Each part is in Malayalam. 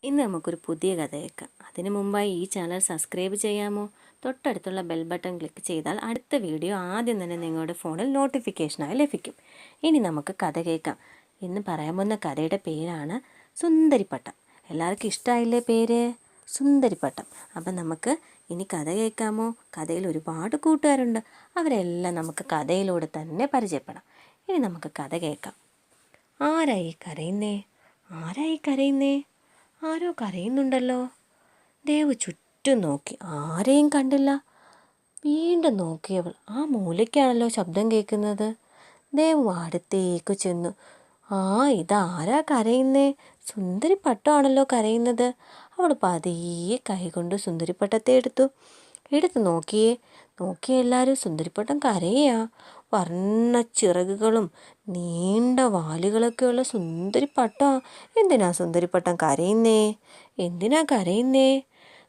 ഇന്ന് നമുക്കൊരു പുതിയ കഥ കേൾക്കാം. അതിനു മുമ്പായി ഈ ചാനൽ സബ്സ്ക്രൈബ് ചെയ്യാമോ? തൊട്ടടുത്തുള്ള ബെൽ ബട്ടൺ ക്ലിക്ക് ചെയ്താൽ അടുത്ത വീഡിയോ ആദ്യം തന്നെ നിങ്ങളുടെ ഫോണിൽ നോട്ടിഫിക്കേഷനായി ലഭിക്കും. ഇനി നമുക്ക് കഥ കേൾക്കാം. ഇന്ന് പറയാൻ പോകുന്ന കഥയുടെ പേരാണ് സുന്ദരിപ്പട്ടം. എല്ലാവർക്കും ഇഷ്ടമായില്ലേ പേര്? സുന്ദരിപ്പട്ടം. അപ്പം നമുക്ക് ഇനി കഥ കേൾക്കാമോ? കഥയിൽ ഒരുപാട് കൂട്ടുകാരുണ്ട്. അവരെല്ലാം നമുക്ക് കഥയിലൂടെ തന്നെ പരിചയപ്പെടാം. ഇനി നമുക്ക് കഥ കേൾക്കാം. ആരായി കരയുന്നേ? ആരായി കരയുന്നേ? ആരോ കരയുന്നുണ്ടല്ലോ. ദേവ് ചുറ്റും നോക്കി, ആരെയും കണ്ടില്ല. വീണ്ടും നോക്കിയവൾ ആ മൂലയ്ക്കാണല്ലോ ശബ്ദം കേൾക്കുന്നത്. ദേവ് അടുത്തേക്ക് ചെന്നു. ഇതാരാ കരയുന്നേ? സുന്ദരിപ്പട്ടമാണല്ലോ കരയുന്നത്. അവൾ പതിയെ കൈകൊണ്ട് സുന്ദരിപ്പട്ടത്തെ എടുത്തു നോക്കിയേ എല്ലാവരും സുന്ദരിപ്പട്ടം കരയാ. വർണ്ണ ചിറകുകളും നീണ്ട വാലുകളൊക്കെയുള്ള സുന്ദരിപ്പട്ടം. എന്തിനാ സുന്ദരിപ്പട്ടം കരയുന്നേ?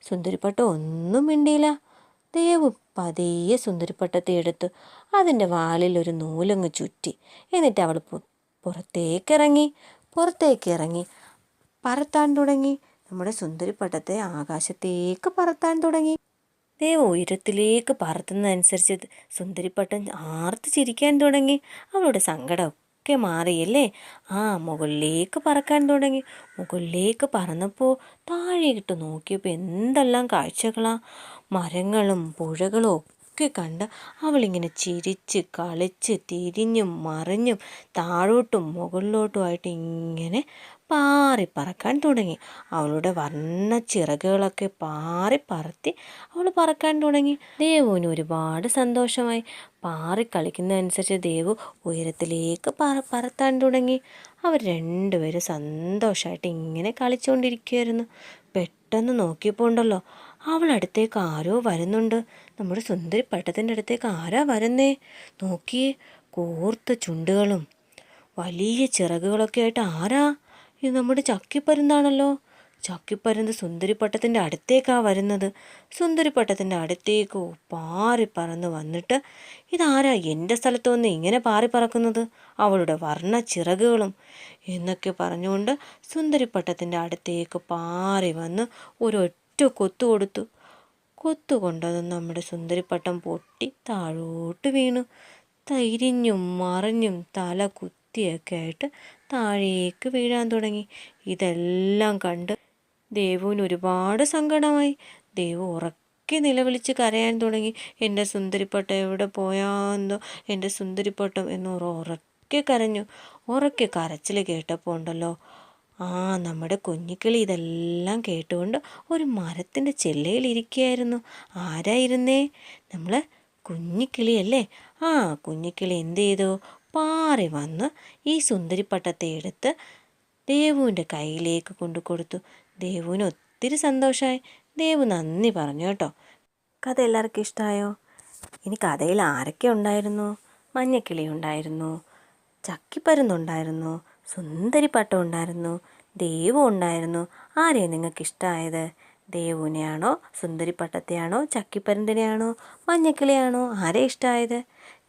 സുന്ദരിപ്പട്ടം ഒന്നും മിണ്ടിയില്ല. ദേവ് പതിയെ സുന്ദരിപ്പട്ടത്തെ എടുത്തു അതിൻ്റെ വാലിൽ ഒരു നൂലങ്ങ് ചുറ്റി. എന്നിട്ട് അവൾ പുറത്തേക്കിറങ്ങി പറത്താൻ തുടങ്ങി. നമ്മുടെ സുന്ദരിപ്പട്ടത്തെ ആകാശത്തേക്ക് പറത്താൻ തുടങ്ങി. ദേവ് ഉയരത്തിലേക്ക് പറത്തുന്നതനുസരിച്ച് സുന്ദരിപ്പട്ടൻ ആർത്ത് ചിരിക്കാൻ തുടങ്ങി. അവളുടെ സങ്കടമൊക്കെ മാറിയല്ലേ. മുകളിലേക്ക് പറക്കാൻ തുടങ്ങി. മുകളിലേക്ക് പറന്നപ്പോൾ താഴേക്കിട്ട് നോക്കിയപ്പോൾ എന്തെല്ലാം കാഴ്ചകളാ! മരങ്ങളും പുഴകളും ഒക്കെ കണ്ട് അവളിങ്ങനെ ചിരിച്ച് കളിച്ച് തിരിഞ്ഞും മറിഞ്ഞും താഴോട്ടും മുകളിലോട്ടുമായിട്ട് ഇങ്ങനെ പാറി പറക്കാൻ തുടങ്ങി. അവളുടെ വർണ്ണ ചിറകുകളൊക്കെ പാറി പറത്തി അവൾ പറക്കാൻ തുടങ്ങി. ദേവുവിന് ഒരുപാട് സന്തോഷമായി. പാറി കളിക്കുന്നതനുസരിച്ച് ദേവു ഉയരത്തിലേക്ക് പറത്താൻ തുടങ്ങി. അവർ രണ്ടുപേരും സന്തോഷമായിട്ട് ഇങ്ങനെ കളിച്ചുകൊണ്ടിരിക്കുകയായിരുന്നു. പെട്ടെന്ന് നോക്കിയപ്പോൾ ഉണ്ടല്ലോ, അവളടുത്തേക്ക് ആരോ വരുന്നുണ്ട്. നമ്മുടെ സുന്ദരിപ്പട്ടത്തിൻ്റെ അടുത്തേക്ക് ആരാ വരുന്നേ? നോക്കിയേ, കൂർത്ത ചുണ്ടുകളും വലിയ ചിറകുകളൊക്കെ ആയിട്ട് ആരാ? ഇത് നമ്മുടെ ചക്കിപ്പരുന്താണല്ലോ. ചക്കിപ്പരുന്ത് സുന്ദരിപ്പട്ടത്തിൻ്റെ അടുത്തേക്കാ വരുന്നത്. സുന്ദരിപ്പട്ടത്തിൻ്റെ അടുത്തേക്ക് പാറി പറന്ന് വന്നിട്ട്, ഇതാരാ എൻ്റെ സ്ഥലത്ത് വന്ന് ഇങ്ങനെ പാറി പറക്കുന്നത്? അവളുടെ വർണ്ണ ചിറകുകളും എന്നൊക്കെ പറഞ്ഞുകൊണ്ട് സുന്ദരിപ്പട്ടത്തിൻ്റെ അടുത്തേക്ക് പാറി വന്ന് ഒരൊറ്റ കൊത്തു കൊടുത്തു. കൊത്തുകൊണ്ടത് നമ്മുടെ സുന്ദരിപ്പട്ടം പൊട്ടി താഴോട്ട് വീണു. തിരിഞ്ഞും മറിഞ്ഞും തല കുത്തിയൊക്കെ ആയിട്ട് താഴേക്ക് വീഴാൻ തുടങ്ങി. ഇതെല്ലാം കണ്ട് ദേവുവിന് ഒരുപാട് സങ്കടമായി. ദേവു ഉറക്കെ നിലവിളിച്ച് കരയാൻ തുടങ്ങി. എൻ്റെ സുന്ദരിപ്പട്ടം എവിടെ പോയാന്തോ, എൻ്റെ സുന്ദരിപ്പട്ടം എന്ന് ഉറക്കെ കരഞ്ഞു. ഉറക്കെ കരച്ചിൽ കേട്ടപ്പോൾ ഉണ്ടല്ലോ, നമ്മുടെ കുഞ്ഞിക്കിളി ഇതെല്ലാം കേട്ടുകൊണ്ട് ഒരു മരത്തിൻ്റെ ചെല്ലയിൽ ഇരിക്കുകയായിരുന്നു. ആരായിരുന്നേ? നമ്മൾ കുഞ്ഞിക്കിളിയല്ലേ. കുഞ്ഞിക്കിളി എന്ത് ചെയ്തു? പാറി വന്ന് ഈ സുന്ദരിപ്പട്ടത്തെ എടുത്ത് ദേവുവിൻ്റെ കയ്യിലേക്ക് കൊണ്ടു കൊടുത്തു. ദേവുവിന് ഒത്തിരി സന്തോഷമായി. ദേവു നന്ദി പറഞ്ഞു കേട്ടോ. കഥ എല്ലാവർക്കും ഇഷ്ടമായോ? ഇനി കഥയിൽ ആരൊക്കെ ഉണ്ടായിരുന്നു? മഞ്ഞക്കിളി ഉണ്ടായിരുന്നു, ചക്കിപ്പരുന്നുണ്ടായിരുന്നു, സുന്ദരിപ്പട്ടം ഉണ്ടായിരുന്നു, ദേവു ഉണ്ടായിരുന്നു. ആരെയാണ് നിങ്ങൾക്ക് ഇഷ്ടമായത്? ദേവുവിനെയാണോ, സുന്ദരിപ്പട്ടത്തെയാണോ, ചക്കിപ്പരുന്തിനെയാണോ, മഞ്ഞക്കിളിയാണോ? ആരെ ഇഷ്ടമായത്?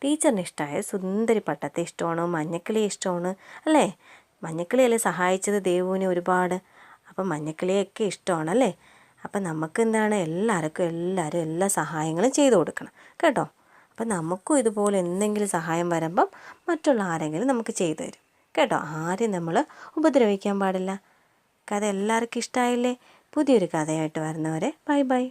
ടീച്ചറിന് ഇഷ്ടമായത് സുന്ദരിപ്പട്ടത്തെ ഇഷ്ടമാണോ, മഞ്ഞക്കിളിയെ ഇഷ്ടമാണ് അല്ലേ? മഞ്ഞക്കിളിയല്ലേ സഹായിച്ചത് ദേവുവിനെ ഒരുപാട്. അപ്പം മഞ്ഞക്കിളിയൊക്കെ ഇഷ്ടമാണല്ലേ. അപ്പം നമുക്ക് എന്താണ്, എല്ലാവരും എല്ലാ സഹായങ്ങളും ചെയ്തു കൊടുക്കണം കേട്ടോ. അപ്പം നമുക്കും ഇതുപോലെ എന്തെങ്കിലും സഹായം വരുമ്പം മറ്റുള്ള ആരെങ്കിലും നമുക്ക് ചെയ്തു തരും കേട്ടോ. ആരെയും നമ്മൾ ഉപദ്രവിക്കാൻ പാടില്ല. കഥ എല്ലാവർക്കും ഇഷ്ടമായില്ലേ? പുതിയൊരു കഥയായിട്ട് വരുന്നവരെ ബൈ ബൈ.